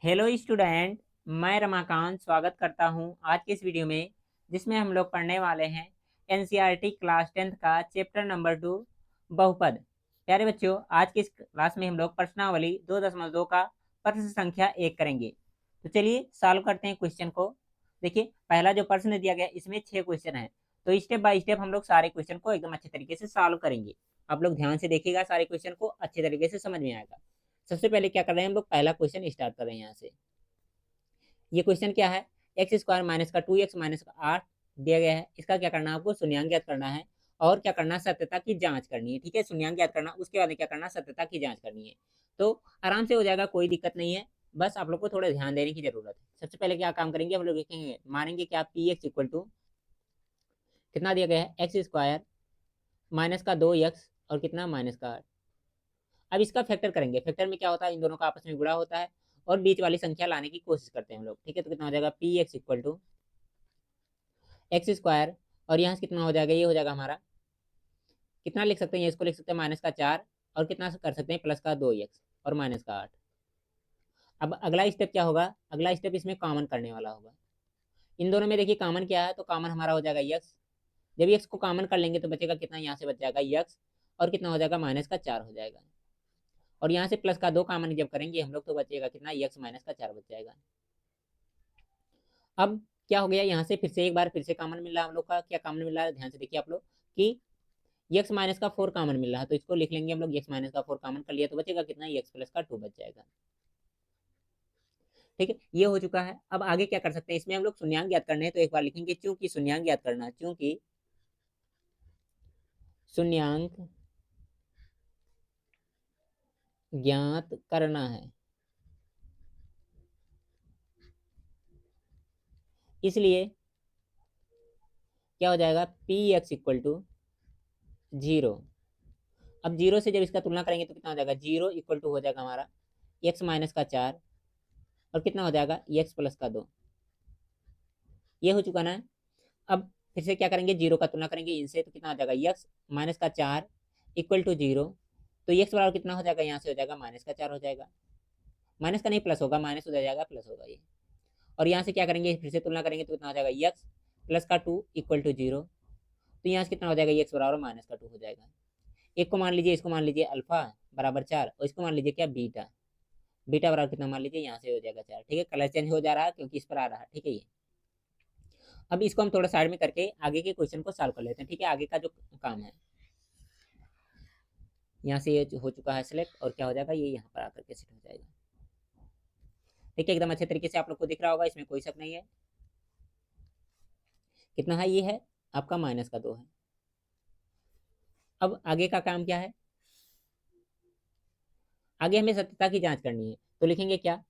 Hello student, मैं रमाकांत स्वागत करता हूं आज के इस वीडियो में, जिसमें हम लोग पढ़ने वाले हैं एनसीईआरटी क्लास 10th का चैप्टर नंबर 2 बहुपद। प्यारे बच्चों, आज की इस क्लास में हम लोग प्रश्नावली 2.2 का प्रश्न संख्या 1 करेंगे। तो चलिए सॉल्व करते हैं क्वेश्चन को। देखिए, पहला जो प्रश्न दिया गया इसमें 6 क्वेश्चन है, तो स्टेप बाय स्टेप हम लोग सारे क्वेश्चन को एकदम अच्छे तरीके से सॉल्व करेंगे। आप लोग ध्यान से देखिएगा, सारे क्वेश्चन को अच्छे तरीके से समझ में आएगा। सबसे पहले क्या कर रहे हैं हम लोग, पहला क्वेश्चन स्टार्ट कर रहे हैं यहाँ से। ये क्वेश्चन क्या है, एक्स स्क्वायर माइनस का 2x माइनस का 8 दिया गया है। इसका क्या करना है, आपको शून्यांक ज्ञात करना है और क्या करना है, सत्यता की जांच करनी है। ठीक है, शून्यांक ज्ञात करना, उसके बाद क्या करना, सत्यता की जांच करनी है। तो आराम से हो जाएगा, कोई दिक्कत नहीं है। बस आप लोग को थोड़ा ध्यान देने की जरूरत है। सबसे पहले क्या काम करेंगे, हम लोग देखेंगे, मानेंगे क्या, पी एक्स इक्वल टू कितना दिया गया है, एक्स स्क्वायर माइनस का 2x और कितना, माइनस का 8। अब इसका फैक्टर करेंगे। फैक्टर में क्या होता है, इन दोनों का आपस में गुणा होता है और बीच वाली संख्या लाने की कोशिश करते हैं हम लोग। ठीक है, तो कितना हो जाएगा, P X equal to X square और यहाँ से कितना हो जाएगा, ये हो जाएगा हमारा, कितना लिख सकते हैं, इसको लिख सकते हैं माइनस का 4 और कितना कर सकते हैं, प्लस का 2x और माइनस का 8। अब अगला स्टेप क्या होगा, अगला स्टेप इसमें कॉमन करने वाला होगा। इन दोनों में देखिए कॉमन क्या है, तो कॉमन हमारा हो जाएगा यक्स। जब यक्स को कॉमन कर लेंगे तो बचेगा कितना, यहाँ से बच जाएगा यक्स और कितना हो जाएगा, माइनस का 4 हो जाएगा। और यहाँ से प्लस का 2 कॉमन जब करेंगे हम लोग तो बचेगा कितना, यक्स माइनस का 4 बच जाएगा। अब क्या हो गया, यहाँ से फिर से एक बार फिर से कॉमन मिल रहा है हम लोग का, क्या कॉमन मिल रहा है, ध्यान से देखिए आप लोग कि एक्स माइनस का 4 कॉमन मिल रहा है, तो इसको लिख लेंगे हम लोग, एक्स माइनस का 4 कॉमन कर लिया तो बचेगा कितना, एक्स प्लस का 2 बच जाएगा। ठीक है, ये हो चुका है। अब आगे क्या कर सकते हैं, इसमें हम लोग शून्यांक ज्ञात करने हैं, तो एक बार लिखेंगे चूंकि शून्यांक ज्ञात करना है, चूंकि शून्यांक ज्ञात करना है, इसलिए क्या हो जाएगा, पी एक्स इक्वल टू 0। अब 0 से जब इसका तुलना करेंगे तो कितना हो जाएगा, 0 इक्वल टू हो जाएगा हमारा एक्स माइनस का 4 और कितना हो जाएगा, एक्स प्लस का 2। ये हो चुका ना। अब फिर से क्या करेंगे, 0 का तुलना करेंगे इनसे तो कितना हो जाएगा, एक्स माइनस का 4 इक्वल टू 0। तो एक्स बराबर कितना हो जाएगा, यहाँ से हो जाएगा माइनस का 4 हो जाएगा, माइनस का नहीं प्लस होगा, माइनस हो जाएगा प्लस होगा ये। और यहाँ से क्या करेंगे, फिर से तुलना करेंगे तो कितना हो जाएगा, एक्स प्लस का 2 इक्वल टू 0। तो यहाँ से कितना हो जाएगा, एक्स बराबर माइनस का 2 हो जाएगा। एक को मान लीजिए, इसको मान लीजिए अल्फा बराबर 4 और इसको मान लीजिए क्या, बीटा। बीटा बराबर कितना मान लीजिए, यहाँ से हो जाएगा 4। ठीक है, कलर चेंज हो जा रहा है क्योंकि इस पर आ रहा है। ठीक है, ये अब इसको हम थोड़ा साइड में करके आगे के क्वेश्चन को सॉल्व कर लेते हैं। ठीक है, आगे का जो काम है, यहाँ से ये हो चुका है सिलेक्ट और क्या हो जाएगा, ये यहाँ पर आकर के सेट हो जाएगा। ठीक है, एकदम अच्छे तरीके से आप लोग को दिख रहा होगा, इसमें कोई शक नहीं है। कितना है, ये है आपका माइनस का 2 है। अब आगे का काम क्या है, आगे हमें सत्यता की जांच करनी है, तो लिखेंगे क्या,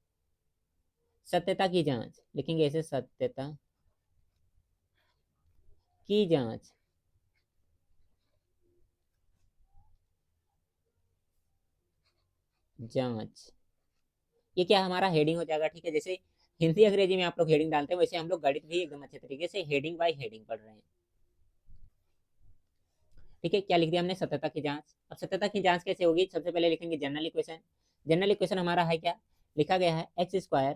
सत्यता की जांच, लिखेंगे ऐसे, सत्यता की जांच। जांच, ये क्या हमारा हेडिंग हो जाएगा। ठीक है, जैसे हिंदी अंग्रेजी में आप लोग हेडिंग डालते हैं, वैसे हम लोग गणित भी एकदम अच्छे तरीके से हेडिंग बाय हेडिंग पढ़ रहे हैं। ठीक है, क्या लिख दिया हमने, सत्यता की जांच। अब सत्यता की जांच कैसे होगी, सबसे पहले लिखेंगे जनरल इक्वेशन। जनरल इक्वेशन हमारा है क्या, लिखा गया है एक्स स्क्वायर,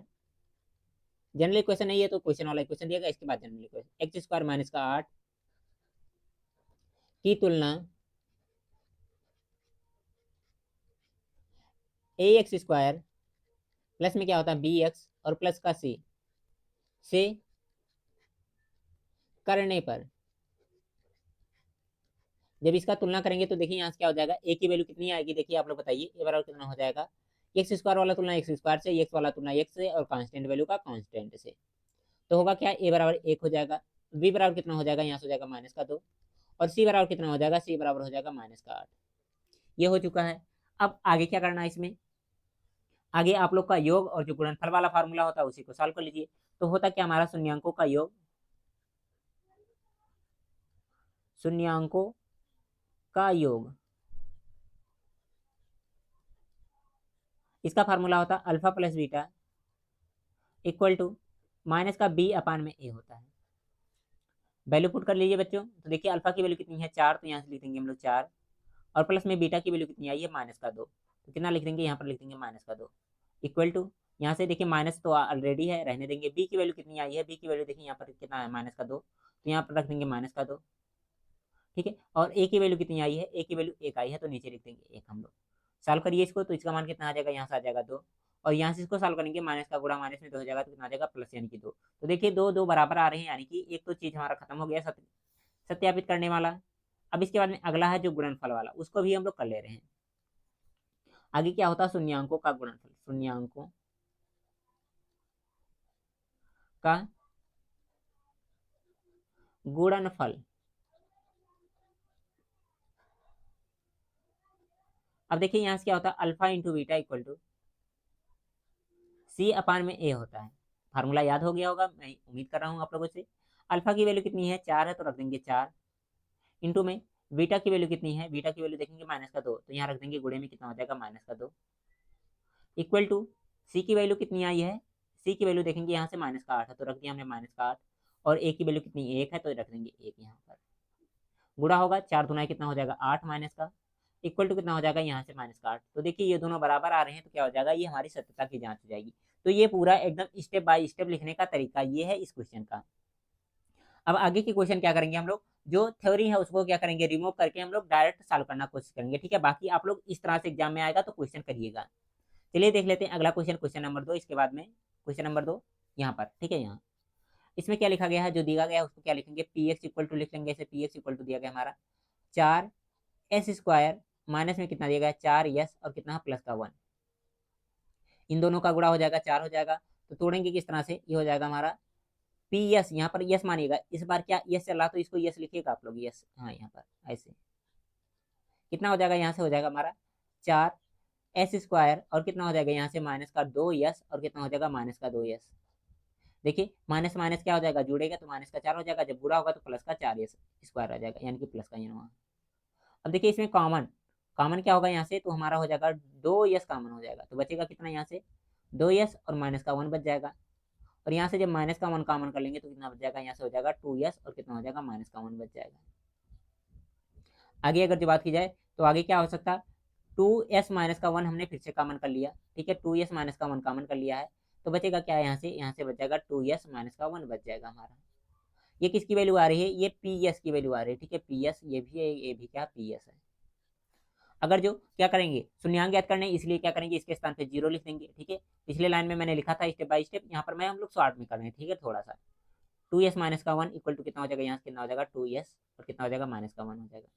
जनरल इक्वेशन नहीं है तो क्वेश्चन वाला इक्वेशन दिया गया, इसके बाद general equation, x square minus का 8 की तुलना ए एक्स स्क्वायर प्लस में क्या होता है, बी एक्स और प्लस का सी से करने पर। जब इसका तुलना करेंगे तो देखिए यहाँ से क्या हो जाएगा, ए की वैल्यू कितनी आएगी, देखिए आप लोग बताइए, ए बराबर कितना हो जाएगा, एक्स स्क्वायर वाला तुलना एक्स स्क्वायर से, एक्स वाला तुलना एक्स से और कांस्टेंट वैल्यू का कांस्टेंट से। तो होगा क्या, ए बराबर 1 हो जाएगा, बी बराबर कितना हो जाएगा, यहाँ से हो जाएगा माइनस का 2 और सी बराबर कितना हो जाएगा, सी बराबर हो जाएगा माइनस का 8। ये हो चुका है। अब आगे क्या करना है, इसमें आगे आप लोग का योग और जो गुणनफल वाला फार्मूला होता है उसी को सॉल्व कर लीजिए। तो होता क्या, हमारा शून्यांकों का योग, शून्यांकों का योग, इसका फार्मूला होता है alpha plus beta equal to minus का बी अपान में ए होता है। वैल्यू पुट कर लीजिए बच्चों, तो देखिए अल्फा की वैल्यू कितनी है, 4, तो यहाँ से लिख देंगे हम लोग 4 और प्लस में बीटा की वैल्यू कितनी आई है, माइनस का 2, तो कितना लिख देंगे, यहाँ पर लिख देंगे माइनस का 2 इक्वल टू यहाँ से देखिए माइनस तो ऑलरेडी है, रहने देंगे। बी की वैल्यू कितनी आई है, बी की वैल्यू देखिए यहाँ पर कितना है, माइनस का 2, तो यहाँ पर रख देंगे माइनस का 2, ठीक है। और ए की वैल्यू कितनी आई है, ए की वैल्यू 1 आई है, तो नीचे लिख देंगे 1 हम लोग। सॉल्व करिए इसको, तो इसका मान कितना आ जाएगा, यहाँ से आ जाएगा 2, और यहाँ से इसको सॉल्व करेंगे, माइनस का गुणा माइनस में 2 हो जाएगा, तो कितना आ जाएगा प्लस यानी कि 2। तो देखिए 2 2 बराबर आ रहे हैं, यानी कि एक तो चीज हमारा खत्म हो गया सत्यापित करने वाला। अब इसके बाद में अगला है जो गुणनफल वाला, उसको भी हम लोग कर ले रहे हैं। आगे क्या होता है, शून्यांकों का गुणनफल, शून्यांकों का गुणनफल। अब देखिए यहाँ से क्या होता है, alpha into beta equal to C upon में ए होता है। फार्मूला याद हो गया होगा, मैं उम्मीद कर रहा हूँ आप लोगों से। अल्फा की वैल्यू कितनी है, 4 है, तो रख देंगे 4 इंटू में बीटा की वैल्यू कितनी है, बीटा की वैल्यू देखेंगे माइनस का 2, तो यहाँ रख देंगे गुणे में कितना हो जाएगा, माइनस का 2 इक्वल टू सी की वैल्यू कितनी आई है, सी की वैल्यू देखेंगे यहाँ से माइनस का 8 है, तो रख दिया हमने माइनस का 8, और ए की वैल्यू कितनी 1 है, तो रख देंगे 1 यहाँ पर। गुणा होगा, 4 दुना कितना हो जाएगा 8 माइनस का, इक्वल टू कितना हो जाएगा यहाँ से माइनस का 8। तो देखिए ये दोनों बराबर आ रहे हैं, तो क्या हो जाएगा, ये हमारी सत्यता की जांच हो जाएगी। तो ये पूरा एकदम स्टेप बाय स्टेप लिखने का तरीका ये है इस क्वेश्चन का। अब आगे के क्वेश्चन क्या करेंगे हम लोग, जो थ्योरी है उसको क्या करेंगे, रिमूव करके हम लोग डायरेक्ट सॉल्व करना कोशिश करेंगे, ठीक है। बाकी आप लोग इस तरह से एग्जाम में आएगा तो क्वेश्चन करिएगा। चलिए देख लेते हैं अगला क्वेश्चन, क्वेश्चन नंबर 2। इसके बाद में क्वेश्चन नंबर 2 यहाँ पर, ठीक है। यहाँ इसमें क्या लिखा गया है, जो दिया गया है उसको क्या लिखेंगे, पी एक्स इक्वल टू लिख लेंगे, ऐसे पी एक्स इक्वल टू दिया गया हमारा 4s² माइनस में कितना दिया गया, 4s और कितना प्लस का 1, इन दोनों का गुणा हो जाएगा, 4 हो जाएगा। तो तोड़ेंगे किस तरह से, ये हो जाएगा हमारा पी यस, यहाँ पर यस मानिएगा, इस बार क्या यस चल रहा तो इसको यस लिखिएगा आप लोग, यस, हाँ यहाँ पर ऐसे कितना हो जाएगा, यहाँ से हो जाएगा हमारा 4s² और कितना हो जाएगा यहाँ से माइनस का 2s और कितना हो जाएगा माइनस का 2s। देखिए माइनस माइनस क्या हो जाएगा, जुड़ेगा तो माइनस का 4 हो जाएगा, जब बुरा होगा तो प्लस का 4s² आ जाएगा, यानी कि प्लस का यहाँ। अब देखिए इसमें कॉमन, कॉमन क्या होगा यहाँ से, तो हमारा हो जाएगा 2s कॉमन हो जाएगा, तो बचेगा कितना यहाँ से 2s और माइनस का 1 बच जाएगा। और यहाँ से जब माइनस का 1 कॉमन कर लेंगे तो कितना बच जाएगा, यहाँ से हो जाएगा 2s और कितना हो जाएगा माइनस का 1 बच जाएगा। आगे अगर जो बात की जाए तो आगे क्या हो सकता है, 2s माइनस का 1 हमने फिर से कॉमन कर लिया, ठीक है, 2s माइनस का 1 कॉमन कर लिया है, तो बचेगा क्या यहाँ से बच जाएगा 2s माइनस का 1 बच जाएगा हमारा। ये किसकी वैल्यू आ रही है, ये पी एस की वैल्यू आ रही है, ठीक है, पी एस ये भी है, ये भी क्या पी एस है। अगर जो क्या करेंगे, शून्यांक ज्ञात करने, इसलिए क्या करेंगे, इसके स्थान पे 0 लिख देंगे, ठीक है। पिछले लाइन में मैंने लिखा था स्टेप बाय स्टेप, यहाँ पर मैं हम लोग शॉर्ट में कर रहे हैं, ठीक है, थोड़ा सा। 2s माइनस का 1 इक्वल टू कितना हो जाएगा, यहाँ से कितना हो जाएगा 2s और कितना हो जाएगा माइनस का 1 हो जाएगा।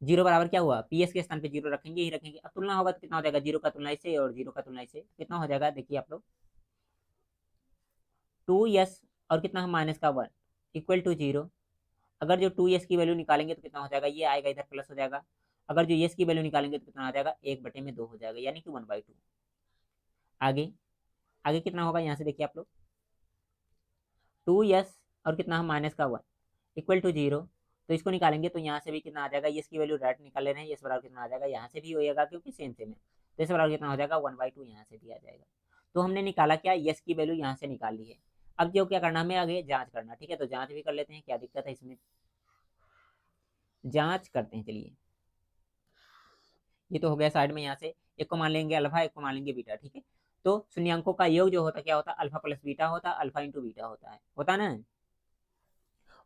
0 बराबर क्या हुआ, पी एस के स्थान पे 0 रखेंगे ही रखेंगे। अब तुलना होगा तो कितना हो जाएगा, 0 का तुलना इससे और 0 का तुलना इससे कितना हो जाएगा, देखिए आप लोग 2s और कितना माइनस का 1 इक्वल टू 0। अगर जो 2s की वैल्यू निकालेंगे तो कितना हो जाएगा, ये आएगा इधर प्लस हो जाएगा। अगर जो s की वैल्यू निकालेंगे तो कितना आ जाएगा, 1/2 हो जाएगा, यानी कि 1/2। आगे आगे कितना होगा, यहाँ से देखिए आप लोग 2s और कितना माइनस का 1 इक्वल टू 0, तो इसको निकालेंगे तो यहाँ से भी कितना आ जाएगा, s की वैल्यू डायरेक्ट निकाल ले रहे हैं, s बराबर कितना आ जाएगा, यहाँ से भी होएगा क्योंकि सेम सेम है, तो s बराबर कितना हो जाएगा 1/2, यहाँ से भी आ जाएगा। तो हमने निकाला क्या, s की वैल्यू यहाँ से निकाल ली है। अब जो क्या करना, हमें आगे जांच करना, ठीक है, तो जांच भी कर लेते हैं, क्या दिक्कत है इसमें, जांच करते हैं। चलिए ये तो हो गया साइड में, यहाँ से एक को मान लेंगे अल्फा, एक को मान लेंगे बीटा, ठीक है। तो शून्यांकों का योग जो होता क्या होता, अल्फा प्लस बीटा होता, अल्फा इंटू बीटा होता ना।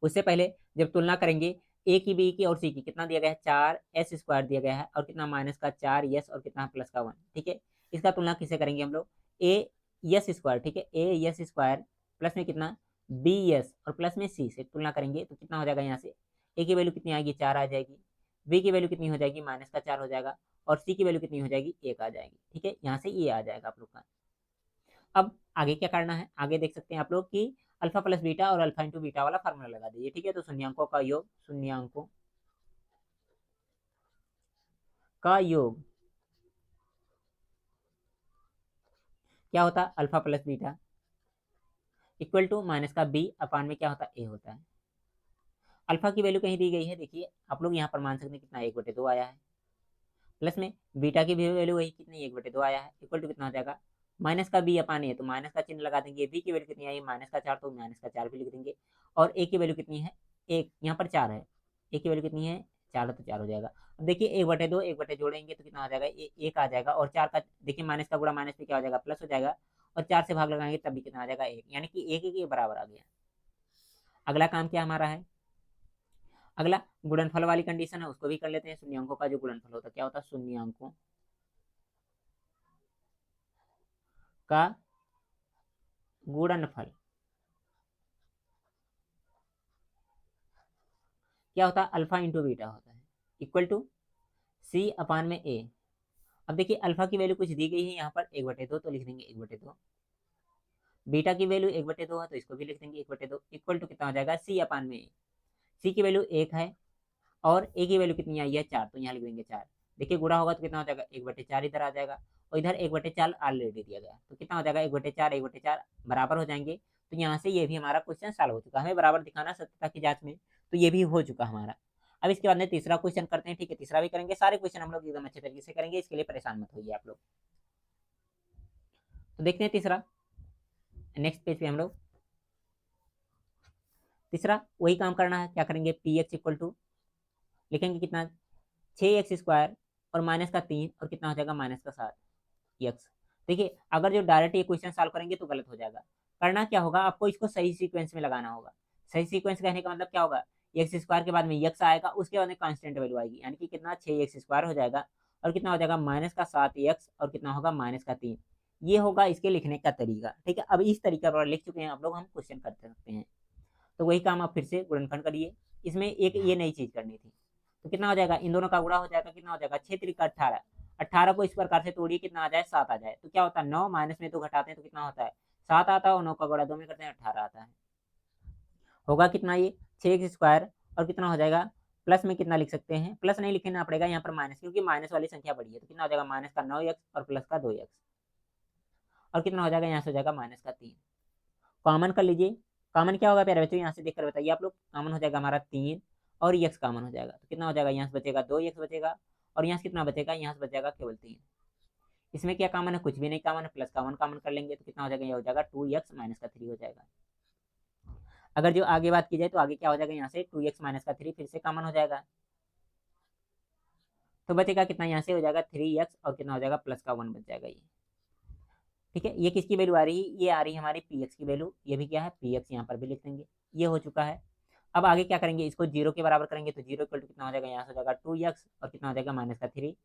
उससे पहले जब तुलना करेंगे ए की, बी की और सी की, कितना दिया गया है 4s² दिया गया है और कितना माइनस का 4s और कितना प्लस का 1, ठीक है। इसका तुलना किससे करेंगे हम लोग, a s², ठीक है, a s² प्लस में कितना bs और प्लस में c से तुलना करेंगे तो कितना हो जाएगा, यहाँ से a की वैल्यू कितनी आएगी 4 आ जाएगी, b की वैल्यू कितनी हो जाएगी माइनस का 4 हो जाएगा, और c की वैल्यू कितनी हो जाएगी 1 आ जाएगी, ठीक है, यहाँ से ये आ जाएगा आप लोग का। अब आगे क्या करना है, आगे देख सकते हैं आप लोग कि अल्फा प्लस बीटा और अल्फा इंटू बीटा वाला फार्मूला लगा दीजिए, ठीक है। तो शून्यांकों का योग, शून्यांकों का योग क्या होता है, alpha plus beta equal to minus का बी अपान में क्या होता है, ए होता है। अल्फा की वैल्यू कहीं दी गई है, देखिए आप लोग यहाँ पर मान सकते हैं कितना 1/2 आया है, प्लस में बीटा की भी वैल्यू वही कितनी 1/2 आया है, इक्वल टू कितना हो जाएगा माइनस का बी अपान ए, तो माइनस का चिन्ह लगा देंगे, बी की वैल्यू कितनी आई माइनस का 4, तो माइनस का 4 भी लिख देंगे, और ए की वैल्यू कितनी है, एक यहाँ पर 4 है, ए की वैल्यू कितनी है 4 तो 4 हो जाएगा। अब देखिए 1/2 1/2 जोड़ेंगे तो कितना हो जाएगा, एक आ जाएगा, और 4 का देखिए माइनस का गुणा माइनस में क्या हो जाएगा, प्लस हो जाएगा, और 4 से भाग लगाएंगे तब भी कितना आ जाएगा, 1, यानी कि 1 के बराबर आ गया। अगला काम क्या हमारा है, अगला गुणनफल वाली कंडीशन है, उसको भी कर लेते हैं। शून्यांकों का जो गुणनफल होता है, क्या होता है, शून्यांकों का गुणनफल क्या होता है, अल्फा इंटू बीटा होता है, इक्वल टू सी अपान में ए। अब देखिए अल्फा की वैल्यू कुछ दी गई है यहाँ पर 1/2, तो लिख देंगे 1/2। बीटा की वैल्यू 1/2 है, तो इसको भी लिख देंगे 1/2, इक्वल टू कितना हो जाएगा, सी अपान में ए। सी की वैल्यू 1 है और ए की वैल्यू कितनी आई है, 4, तो यहाँ लिख देंगे 4। देखिए गुणा होगा तो कितना हो जाएगा, 1/4 इधर आ जाएगा, और इधर 1/4 ऑलरेडी दिया गया, तो कितना हो जाएगा, 1/4 1/4 बराबर हो जाएंगे। तो यहाँ से ये भी हमारा क्वेश्चन सॉल्व हो चुका है। हमें बराबर दिखाना सत्यता की जांच में, तो ये भी हो चुका हमारा। अब इसके बाद में तीसरा क्वेश्चन करते हैं, ठीक है, तीसरा भी करेंगे, सारे क्वेश्चन हम लोग एकदम अच्छे तरीके से करेंगे, इसके लिए परेशान मत होइए आप लोग। तो देखते हैं तीसरा, नेक्स्ट पेज पे हम लोग तीसरा वही काम करना है। क्या करेंगे, पी एक्स इक्वल टू लिखेंगे कितना, 6x² और माइनस का 3 और कितना हो जाएगा, माइनस का 7 एक्स। देखिए अगर जो डायरेक्ट ये क्वेश्चन सॉल्व करेंगे तो गलत हो जाएगा। करना क्या होगा, आपको इसको सही सीक्वेंस में लगाना होगा। सही सीक्वेंस कहने का मतलब क्या होगा, x² के बाद में x आएगा, उसके बाद में कांस्टेंट वैल्यू आएगी, यानी कि कितना 6x² हो जाएगा, और कितना हो जाएगा, माइनस का 7x, और कितना होगा, माइनस का 3। ये होगा इसके लिखने का तरीका, ठीक है। अब इस तरीका पर लिख चुके हैं आप लोग, हम क्वेश्चन कर सकते हैं। तो वही काम आप फिर से गुणनखंड करिए, इसमें एक ये नई चीज करनी थी। तो कितना हो जाएगा, इन दोनों का गुणा हो जाएगा, कितना हो जाएगा, 6 3 18। 18 को इस प्रकार से तोड़िए, कितना आ जाए, 7 आ जाए, तो क्या होता है, 9 माइनस में तो घटाते हैं तो कितना होता है, 7 आता है, और 9 का गुणा 2 में करते हैं, 18 आता है। होगा कितना ये, 6x², और कितना हो जाएगा, प्लस में कितना लिख सकते हैं, प्लस नहीं लिखना पड़ेगा यहाँ पर माइनस, क्योंकि माइनस वाली संख्या बड़ी है, तो कितना हो जाएगा, माइनस का 9x और प्लस का 2x, और कितना हो जाएगा, यहाँ से हो जाएगा माइनस का 3। कॉमन कर लीजिए, कॉमन क्या होगा प्यारे बच्चों, यहाँ से देखकर बताइए आप लोग, कॉमन हो जाएगा हमारा 3, और x कॉमन हो जाएगा, तो कितना हो जाएगा, यहाँ से बचेगा 2x बचेगा, और यहाँ से कितना बचेगा, यहाँ से बचेगा केवल 3। इसमें क्या कॉमन है, कुछ भी नहीं कॉमन है, प्लस का 1 कॉमन कर लेंगे तो कितना हो जाएगा, ये हो जाएगा 2x माइनस का 3 हो जाएगा। अगर जो आगे बात की जाए तो आगे क्या हो जाएगा, यहाँ से 2x माइनस का 3 फिर से कॉमन हो जाएगा, तो बचेगा कितना, यहाँ से हो जाएगा 3x, और कितना हो जाएगा, प्लस का 1 बच जाएगा ये, ठीक है। ये किसकी वैल्यू आ रही है, ये आ रही है हमारी पी एक्स की वैल्यू, ये भी क्या है, पी एक्स, यहाँ पर भी लिख देंगे, ये हो चुका है। अब आगे क्या करेंगे, इसको 0 के बराबर करेंगे, तो 0 इक्वल टू कितना हो जाएगा, यहाँ से हो जाएगा 2x, और कितना हो जाएगा, माइनस का 3,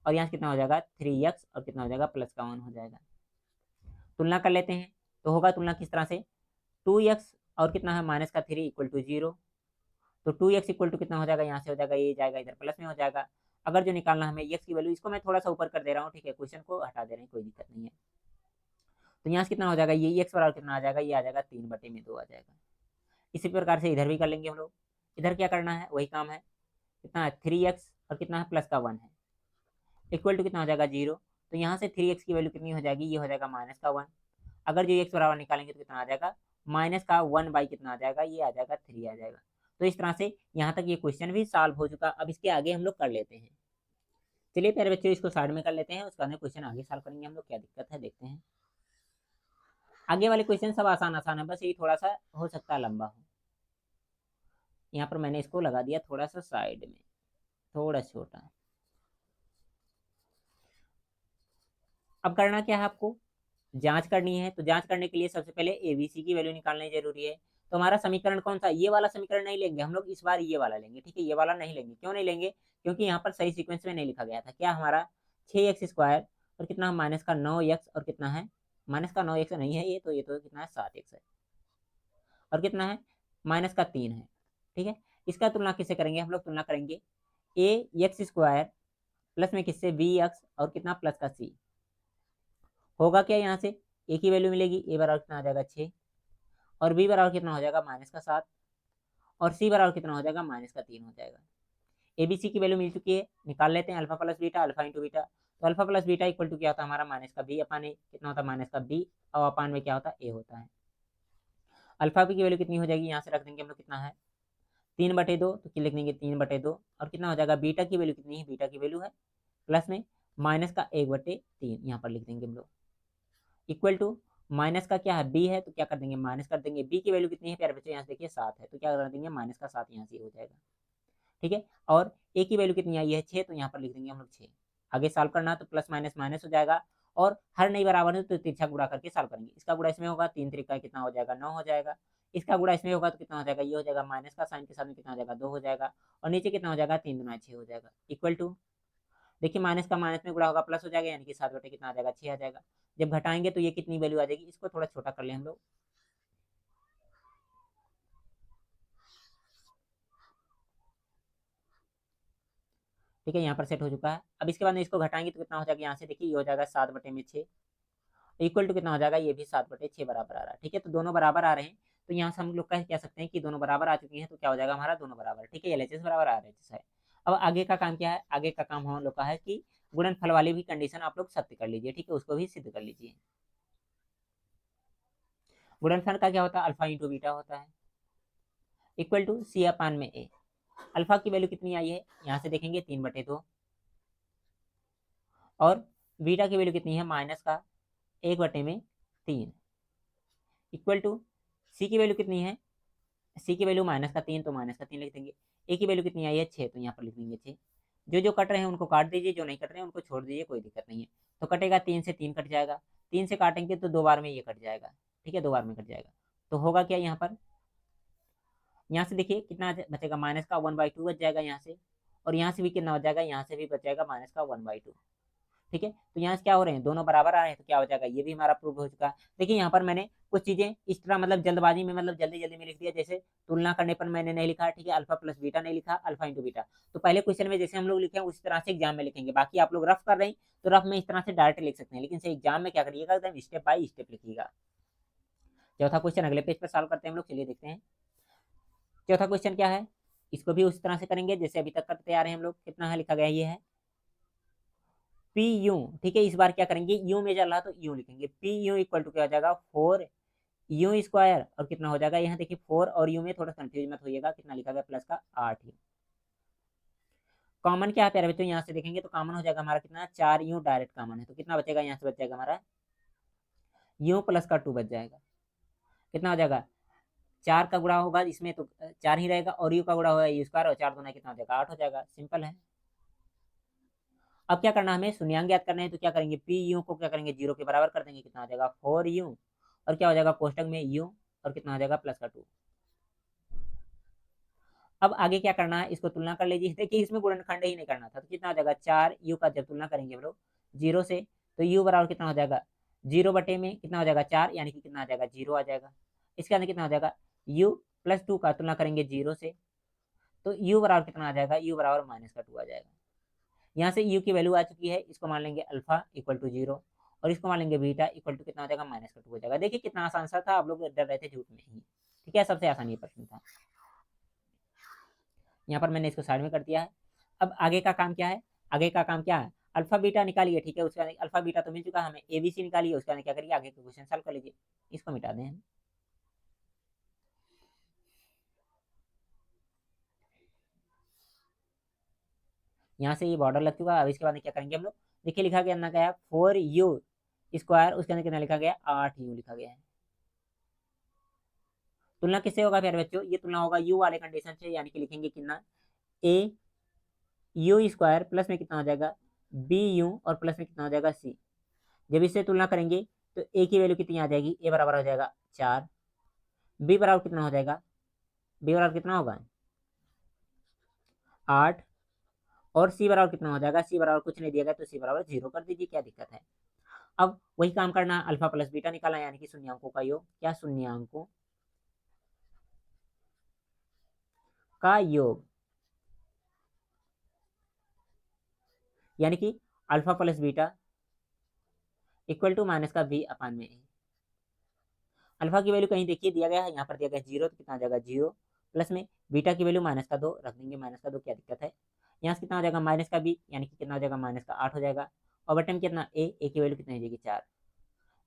और यहाँ से कितना हो जाएगा 3x, और कितना हो जाएगा, प्लस का 1 हो जाएगा। तुलना कर लेते हैं, तो होगा तुलना किस तरह से, 2x और कितना है, माइनस का 3 इक्वल टू 0, तो 2x इक्वल टू कितना हो जाएगा, यहाँ से हो जाएगा, ये जाएगा इधर प्लस में हो जाएगा। अगर जो निकालना हमें x की वैल्यू, इसको मैं थोड़ा सा ऊपर कर दे रहा हूँ, ठीक है, क्वेश्चन को हटा दे रहे हैं, कोई दिक्कत नहीं है। तो यहाँ से कितना हो जाएगा, ये x बराबर कितना आ जाएगा, ये आ जाएगा 3/2 आ जाएगा। इसी प्रकार से इधर भी कर लेंगे हम लोग। इधर क्या करना है, वही काम है, कितना है 3x, और कितना है, प्लस का 1 है, इक्वल टू कितना हो जाएगा 0। तो यहाँ से 3x की वैल्यू कितनी हो जाएगी, ये हो जाएगा माइनस का 1। अगर जो x बराबर निकालेंगे तो कितना आ जाएगा, माइनस का 1 बाई कितना आ जाएगा, ये आ जाएगा 3 आ जाएगा। तो इस तरह से यहाँ तक ये क्वेश्चन भी सॉल्व हो चुका। अब इसके आगे हम लोग कर लेते हैं। चलिए प्यारे बच्चों, इसको साइड में कर लेते हैं, उसका क्वेश्चन आगे सॉल्व करेंगे हम लोग, क्या दिक्कत है देखते हैं। आगे वाले क्वेश्चन सब आसान आसान है, बस ये थोड़ा सा हो सकता है लंबा हो। यहाँ पर मैंने इसको लगा दिया थोड़ा सा साइड में, थोड़ा छोटा। अब करना क्या है, आपको जांच करनी है। तो जांच करने के लिए सबसे पहले एबीसी की वैल्यू निकालनी जरूरी है। तो हमारा समीकरण कौन सा, ये वाला समीकरण नहीं लेंगे हम लोग, इस बार ये वाला लेंगे, ठीक है। ये वाला नहीं लेंगे, क्यों नहीं लेंगे, क्योंकि यहाँ पर सही सीक्वेंस में नहीं लिखा गया था। क्या हमारा 6x² और कितना, माइनस का 9x, और कितना है, माइनस का 9x नहीं है ये, तो ये तो कितना है 7x है, और कितना है, माइनस का 3 है, ठीक है। इसका तुलना किससे करेंगे, हम लोग तुलना करेंगे ax² प्लस में किससे, bx, और कितना, प्लस का c। होगा क्या, यहाँ से a की वैल्यू मिलेगी, a बराबर कितना आ जाएगा 6, और b बराबर कितना हो जाएगा, माइनस का 7, और c बराबर कितना हो जाएगा, माइनस का 3 हो जाएगा। एबीसी की वैल्यू मिल चुकी है, निकाल लेते हैं alpha plus beta, alpha into beta. तो alpha plus beta equal to क्या होता है हमारा, माइनस का बी अपान ए, कितना होता है, माइनस का बी, और अपान में क्या होता है, ए होता है। अल्फा की वैल्यू कितनी हो जाएगी, यहाँ से रख देंगे हम लोग, कितना है 3/2, तो लिख देंगे 3/2, और कितना हो जाएगा, बीटा की वैल्यू कितनी है, बीटा की वैल्यू है प्लस में माइनस का 1/3, यहाँ पर लिख देंगे हम लोग, इक्वल टू माइनस का क्या है, बी है, तो क्या कर देंगे, माइनस कर देंगे। बी की वैल्यू कितनी है प्यारे बच्चे, यहाँ से देखिए 7 है, तो क्या कर देंगे, माइनस का 7 यहाँ से हो जाएगा। ठीक है। और ए की वैल्यू कितनी आई है 6, तो यहाँ पर लिख देंगे हम लोग 6। आगे सॉल्व करना तो प्लस माइनस माइनस हो जाएगा, और हर नहीं बराबर है तो तिरछा गुणा करके सॉल्व करेंगे। इसका गुणा इसमें होगा 3 तरीका कितना हो जाएगा 9 हो जाएगा। इसका गुणा इसमें होगा तो कितना हो जाएगा, ये हो जाएगा माइनस का साइन के साथ में कितना हो जाएगा 2 हो जाएगा, और नीचे कितना हो जाएगा 3 गुना 6 हो जाएगा इक्वल टू, देखिए माइनस का माइनस में गुणा होगा प्लस हो जाएगा, यानी कि 7 बटे कितना आ जाएगा 6 आ जाएगा। जब घटाएंगे तो ये कितनी वैल्यू आ जाएगी, इसको थोड़ा छोटा कर ले हम लोग। ठीक है, यहाँ पर सेट हो चुका है। अब इसके बाद में इसको घटाएंगे तो कितना हो जाएगा, यहाँ से देखिए ये हो जाएगा 7 बटे में 6 इक्वल टू कितना हो जाएगा, ये भी 7 बटे 6 बराबर आ रहा है। ठीक है, तो दोनों बराबर आ रहे हैं, तो यहाँ से हम लोग कह सकते हैं कि दोनों बराबर आ चुकी हैं, तो क्या हो जाएगा हमारा दोनों बराबर। ठीक है, एलएचएस बराबर आरएचएस है। अब आगे का काम क्या है, आगे का काम हम लोग का है कि गुणनफल वाली भी कंडीशन आप लोग सत्य कर लीजिए। ठीक है, उसको भी सिद्ध कर लीजिए। गुणनफल का क्या होता है, अल्फा इंटू बीटा होता है इक्वल टू सी अपान में ए। अल्फा की वैल्यू कितनी आई है, यहाँ से देखेंगे 3/2, और बीटा की वैल्यू कितनी है माइनस का 1/3 इक्वल टू सी की वैल्यू कितनी है, सी की वैल्यू माइनस का 3, तो माइनस का 3 लिख देंगे। ए की वैल्यू कितनी आई है 6, तो यहाँ पर लिख देंगे 6। जो जो कट रहे हैं उनको काट दीजिए, जो नहीं कट रहे हैं उनको छोड़ दीजिए, कोई दिक्कत नहीं है। तो कटेगा 3 से 3 कट जाएगा, 3 से काटेंगे तो 2 बार में ये कट जाएगा। ठीक है, 2 बार में कट जाएगा, तो होगा क्या यहाँ पर, यहाँ से देखिए कितना बचेगा, माइनस का 1/2 बच जाएगा यहाँ से, और यहाँ से भी कितना हो जाएगा, यहाँ से भी बच जाएगा माइनस का 1/2। ठीक है, तो यहाँ से क्या हो रहे हैं, दोनों बराबर आ रहे हैं, तो क्या हो जाएगा, ये भी हमारा प्रूव हो चुका है। देखिए यहाँ पर मैंने कुछ चीजें इस तरह मतलब जल्दबाजी में मतलब जल्दी जल्दी में लिख दिया, जैसे तुलना करने पर मैंने नहीं लिखा। ठीक है, अल्फा प्लस बीटा नहीं लिखा, अल्फा इंटू बीटा। तो पहले क्वेश्चन में जैसे हम लोग लिखे हैं उसी तरह से एग्जाम में लिखेंगे। बाकी आप लोग रफ कर रहे हैं तो रफ में इस तरह से डायरेक्ट लिख सकते हैं, लेकिन से एग्जाम में क्या करिएगा, एकदम स्टेप बाय स्टेप लिखिएगा। चौथा क्वेश्चन अगले पेज पर सॉल्व करते हैं हम लोग, चलिए देखते हैं। चौथा क्वेश्चन क्या है, इसको भी उसी तरह से करेंगे जैसे अभी तक करते आ रहे हैं हम लोग। कितना है लिखा गया, ये है पी यू। ठीक है, इस बार क्या करेंगे, यू में चल रहा तो यू लिखेंगे, पी यू इक्वल टू क्या हो जाएगा 4 u² और कितना हो जाएगा, यहाँ देखिए 4 और यू में थोड़ा कंफ्यूज मत होइएगा, कितना लिखा गया प्लस का 8 u। कॉमन क्या है प्यारे बच्चों, यहाँ से देखेंगे तो कॉमन हो जाएगा हमारा कितना 4u डायरेक्ट कॉमन है, तो कितना बचेगा, यहाँ से बच जाएगा हमारा u प्लस का 2 बच जाएगा। कितना हो जाएगा, 4 का गुणा होगा इसमें तो 4 ही रहेगा, और u का गुणा होगा u², और 4 दूना कितना हो जाएगा 8 हो जाएगा, सिंपल है। अब क्या करना, हमें शून्यांक ज्ञात करना है, तो क्या करेंगे, पी यू को क्या करेंगे 0 के बराबर कर देंगे, कितना हो जाएगा 4u, और क्या हो जाएगा कोष्टक में u, और कितना हो जाएगा प्लस का 2। अब आगे क्या करना है, इसको तुलना कर लीजिए। देखिए इसमें गुणनखंड ही नहीं करना था, तो कितना हो जाएगा 4u का जब तुलना करेंगे हम लोग 0 से, तो u बराबर कितना हो जाएगा 0 बटे में कितना हो जाएगा 4, यानी कि कितना आ जाएगा 0 आ जाएगा। इसके अंदर कितना हो जाएगा u प्लस 2 का तुलना करेंगे 0 से, तो u बराबर कितना आ जाएगा, u बराबर माइनस का 2 आ जाएगा। यहाँ से u की वैल्यू आ चुकी है, इसको मान लेंगे अल्फा इक्वल टू 0, और इसको मान लेंगे बीटा इक्वल टू कितना हो जाएगा माइनस का 2 हो जाएगा। देखिए कितना आसान सा था, आप लोग डर रहे थे झूठ में ही। ठीक है, सबसे आसान ये प्रश्न था। यहाँ पर मैंने इसको साइड में कर दिया है। अब आगे का काम क्या है, आगे का काम क्या है, अल्फा बीटा निकालिए। ठीक है, उसका अल्फा बीटा तो मिल चुका है हमें, एबीसी निकालिए, उसका क्या करिए आगे का क्वेश्चन सॉल्व कर लीजिए। इसको मिटा दें हम। यहाँ से ये बॉर्डर लग चुका है। अब इसके बाद क्या करेंगे हम लोग, देखिए लिखा गया ना, गया 4u², उसके अंदर कितना लिखा गया 8u लिखा गया है। तुलना किससे होगा प्यारे बच्चों, ये तुलना होगा u वाले कंडीशन से, यानी कि लिखेंगे कितना a u² प्लस में कितना हो जाएगा bu, और प्लस में कितना हो जाएगा c। जब इससे तुलना करेंगे तो a की वैल्यू कितनी आ जाएगी, a बराबर हो जाएगा 4, b बराबर कितना हो जाएगा, b बराबर कितना होगा 8, और c बराबर कितना हो जाएगा, c बराबर कुछ नहीं दिया गया तो c बराबर 0 कर दीजिए, क्या दिक्कत है। अब वही काम करना, अल्फा प्लस बीटा निकालना, यानी कि शून्यांकों का योग, क्या शून्यांकों का योग, यानी कि alpha plus beta equal to minus का v अपान में a। अल्फा की वैल्यू कहीं देखिए दिया गया है, यहाँ पर दिया गया 0, तो कितना आ जाएगा 0, प्लस में बीटा की वैल्यू माइनस का 2 रख देंगे, माइनस का 2 क्या दिक्कत है। यहाँ से कितना हो जाएगा माइनस का b, यानी कि कितना हो जाएगा माइनस का 8 हो जाएगा, और बटन में कितना a की वैल्यू कितनी हो जाएगी 4।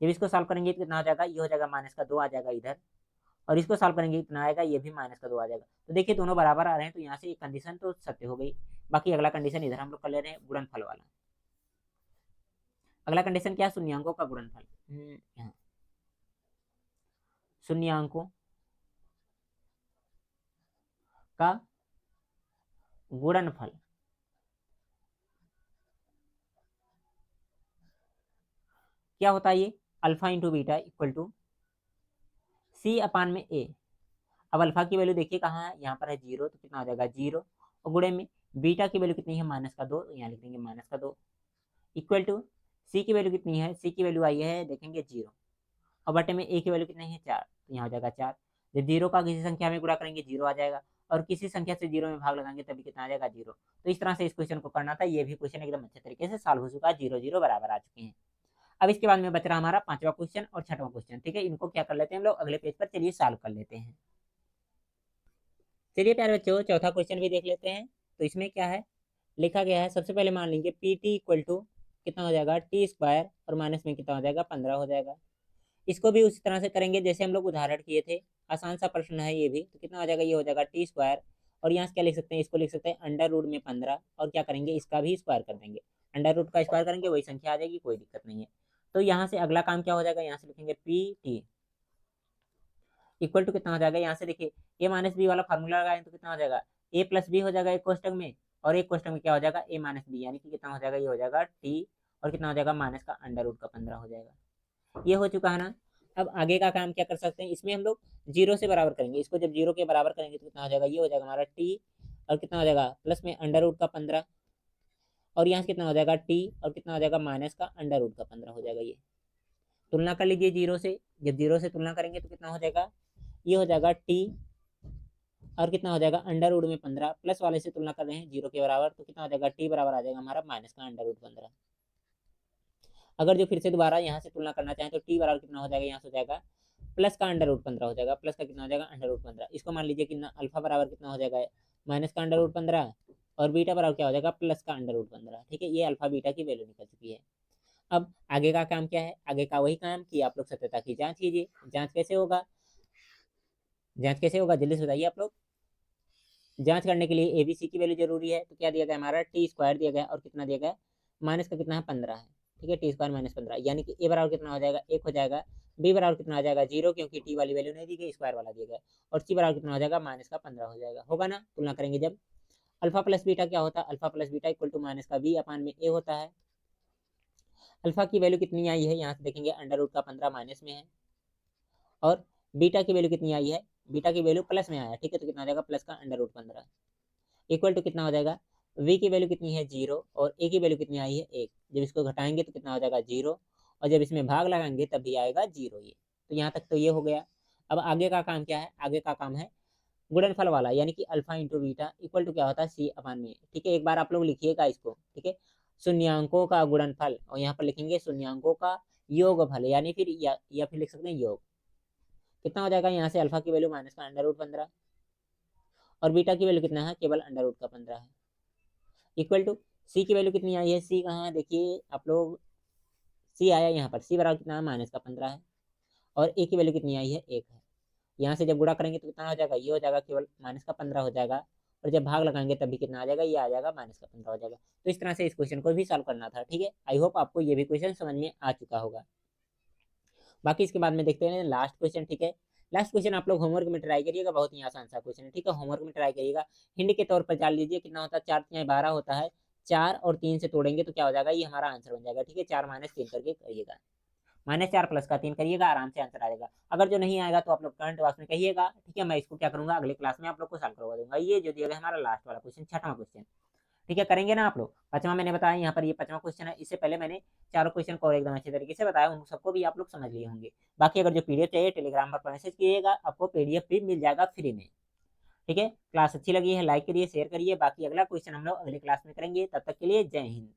जब इसको सॉल्व करेंगे तो कितना हो जाएगा, ये हो जाएगा माइनस का 2 आ जाएगा इधर, और इसको सॉल्व करेंगे कितना आएगा, ये भी माइनस का 2 आ जाएगा। तो देखिए दोनों बराबर आ रहे हैं, तो यहाँ से एक कंडीशन तो सत्य हो गई। बाकी अगला कंडीशन इधर हम लोग कर ले रहे हैं, गुणनफल वाला। अगला कंडीशन क्या है, शून्यांकों का गुणनफल। यहाँ शून्यांकों का गुणनफल क्या होता है ये, alpha into beta equal to C upon में ए। अब अल्फा की वैल्यू देखिए कहाँ है, यहाँ पर है 0, तो कितना हो जाएगा 0, और गुणे में बीटा की वैल्यू कितनी है -2, यहाँ लिख देंगे -2 इक्वल टू सी की वैल्यू कितनी है, सी की वैल्यू आई है देखेंगे 0, और बटे में ए की वैल्यू कितनी है 4, तो यहाँ हो जाएगा 4। जब 0 का किसी संख्या में गुणा करेंगे 0 आ जाएगा, और किसी संख्या से 0 में भाग लगाएंगे तभी कितना आ जाएगा 0। तो इस तरह से इस क्वेश्चन को करना था, ये भी क्वेश्चन एकदम अच्छे तरीके से सॉल्व हो चुका है, 0 0 बराबर आ चुके हैं। अब इसके बाद में बच रहा हमारा 5वां क्वेश्चन और 6वां क्वेश्चन, ठीक है, इनको क्या कर लेते हैं हम लोग अगले पेज पर, चलिए सॉल्व कर लेते हैं। चलिए प्यारे बच्चों, चौथा क्वेश्चन भी देख लेते हैं। तो इसमें क्या है लिखा गया है, सबसे पहले मान लीजिए पी टी इक्वल टू कितना हो जाएगा टी स्क्वायर, और माइनस में कितना हो जाएगा 15 हो जाएगा। इसको भी उसी तरह से करेंगे जैसे हम लोग उदाहरण किए थे, आसान सा प्रश्न है ये भी। तो कितना हो जाएगा, ये हो जाएगा टी स्क्वायर, और यहाँ से क्या लिख सकते हैं, इसको लिख सकते हैं अंडर रूट में 15, और क्या करेंगे इसका भी स्क्वायर कर देंगे, अंडर रूट का स्क्वायर करेंगे वही संख्या आ जाएगी, कोई दिक्कत नहीं है। तो यहाँ से अगला काम क्या हो जाएगा, यहाँ से लिखेंगे पी टी इक्वल टू कितना हो जाएगा, यहाँ से देखिए ए माइनस बी वाला फार्मूला लगाएं तो कितना हो जाएगा, ए प्लस बी हो जाएगा एक कोष्टक में, और एक कोष्टक में क्या हो जाएगा ए माइनस बी, यानी कि कितना हो जाएगा, ये हो जाएगा टी, और कितना हो जाएगा माइनस का अंडर रूट का 15 हो जाएगा। ये हो चुका है ना। अब आगे का काम क्या कर सकते हैं, इसमें हम लोग 0 से बराबर करेंगे, इसको जब 0 के बराबर करेंगे तो कितना हो जाएगा, ये हो जाएगा हमारा टी, और कितना हो जाएगा प्लस में अंडर रूट का 15, और यहाँ से कितना हो जाएगा टी, और कितना हो जाएगा माइनस का अंडर रूट का 15 हो जाएगा। ये तुलना कर लीजिए 0 से, जब 0 से तुलना करेंगे तो कितना हो जाएगा, ये हो जाएगा टी, और कितना हो जाएगा अंडर रूट में 15, प्लस वाले से तुलना कर रहे हैं 0 के बराबर, तो कितना हो जाएगा टी बराबर आ जाएगा हमारा माइनस का अंडर रूट 15। अगर जो फिर से दोबारा यहाँ से तुलना करना चाहें तो टी बराबर कितना हो जाएगा, यहाँ से हो जाएगा प्लस का अंडर रूट 15 हो जाएगा, प्लस का कितना हो जाएगा अंडर रूट 15। इसको मान लीजिए कितना अल्फा बराबर कितना हो जाएगा माइनस का अंडर रूट 15, और बीटा बराबर क्या हो जाएगा प्लस का अंडर रूट 15। ठीक है, ये अल्फा बीटा की वैल्यू निकल चुकी है। अब आगे का काम क्या है, आगे का वही काम कि आप लोग सत्यता की जांच कीजिए। जांच कैसे होगा, जांच कैसे होगा जल्दी से बताइए आप लोग। जांच करने के लिए एबीसी की वैल्यू जरूरी है, तो क्या दिया गया हमारा टी स्क्वायर दिया गया, और कितना दिया गया माइनस का कितना है 15 है। ठीक है, टी स्क्वायर माइनस 15, यानी कि ए बराबर कितना हो जाएगा 1 हो जाएगा, बी बराबर कितना हो जाएगा 0, क्योंकि टी वाली वैल्यू नहीं दी गई, स्क्वायर वाला दिया गया, और सी बराबर कितना हो जाएगा माइनस का 15 हो जाएगा। होगा ना, तुलना करेंगे जब। अल्फा प्लस बीटा क्या होता है, alpha plus beta equal to minus का बी अपान में ए होता है। अल्फा की वैल्यू कितनी आई है, यहाँ से देखेंगे अंडर रूट का 15 माइनस में है, और बीटा की वैल्यू कितनी आई है, बीटा की वैल्यू प्लस में आया। ठीक है, तो कितना हो जाएगा प्लस का अंडर रूट 15 इक्वल टू कितना हो जाएगा, v की वैल्यू कितनी है 0, और a की वैल्यू कितनी आई है 1। जब इसको घटाएंगे तो कितना हो जाएगा 0, और जब इसमें भाग लगाएंगे तब भी आएगा 0। ये तो यहाँ तक तो ये हो गया। अब आगे का काम क्या है, आगे का काम है गुणनफल वाला, यानी कि alpha into beta equal to क्या होता है सी अपान में। ठीक है, एक बार आप लोग लिखिएगा इसको। ठीक है, शून्यांकों का गुणनफल, और यहाँ पर लिखेंगे शून्यांकों का योगफल, यानी फिर या फिर लिख सकते हैं योग। कितना हो जाएगा, यहाँ से अल्फा की वैल्यू माइनस का अंडर रूट 15, और बीटा की वैल्यू कितना है केवल अंडर रूट का 15 है, इक्वल टू सी की वैल्यू कितनी आई है, सी कहाँ है देखिए आप लोग, सी आया यहाँ पर, सी बराबर कितना है माइनस का 15 है, और ए की वैल्यू कितनी आई है 1 है। यहाँ से जब गुणा करेंगे तो कितना हो जाएगा, ये हो जाएगा केवल माइनस का 15 हो जाएगा, और जब भाग लगाएंगे तब भी कितना आ जाएगा, ये आ जाएगा माइनस का 15 हो जाएगा। तो इस तरह से इस क्वेश्चन को भी सॉल्व करना था। ठीक है, आई होप आपको ये भी क्वेश्चन समझ में आ चुका होगा। बाकी इसके बाद में देखते हैं लास्ट क्वेश्चन। ठीक है, लास्ट क्वेश्चन आप लोग होमवर्क में ट्राई करिएगा, बहुत ही आसान सा क्वेश्चन है। ठीक है, होमवर्क में ट्राई करिएगा। हिंट के तौर पर जान लीजिए कितना होता है, 4 3 12 होता है, 4 और 3 से तोड़ेंगे तो क्या हो जाएगा, ये हमारा आंसर बन जाएगा। ठीक है, 4 माइनस 3 करके करिएगा, -4 प्लस का 3 करिएगा, आराम से आंसर आएगा। अगर जो नहीं आएगा तो आप लोग कमेंट बॉक्स में कहिएगा। ठीक है, मैं इसको क्या करूंगा अगले क्लास में आप लोग को सॉल्व करवा दूंगा। ये जो दिया गया हमारा लास्ट वाला क्वेश्चन, 6वां क्वेश्चन। ठीक है, करेंगे ना आप लोग। 5वां मैंने बताया यहाँ पर, ये 5वां क्वेश्चन है। इससे पहले मैंने चारों क्वेश्चन को एकदम अच्छे तरीके से बताया, उन सबको भी आप लोग समझ लिए होंगे। बाकी अगर जो पीडीएफ चाहिए टेलीग्राम पर मैसेज कीजिएगा, आपको पीडीएफ भी मिल जाएगा फ्री में। ठीक है, क्लास अच्छी लगी है लाइक करिए, शेयर करिए। बाकी अगला क्वेश्चन हम लोग अगले क्लास में करेंगे, तब तक के लिए जय हिंद।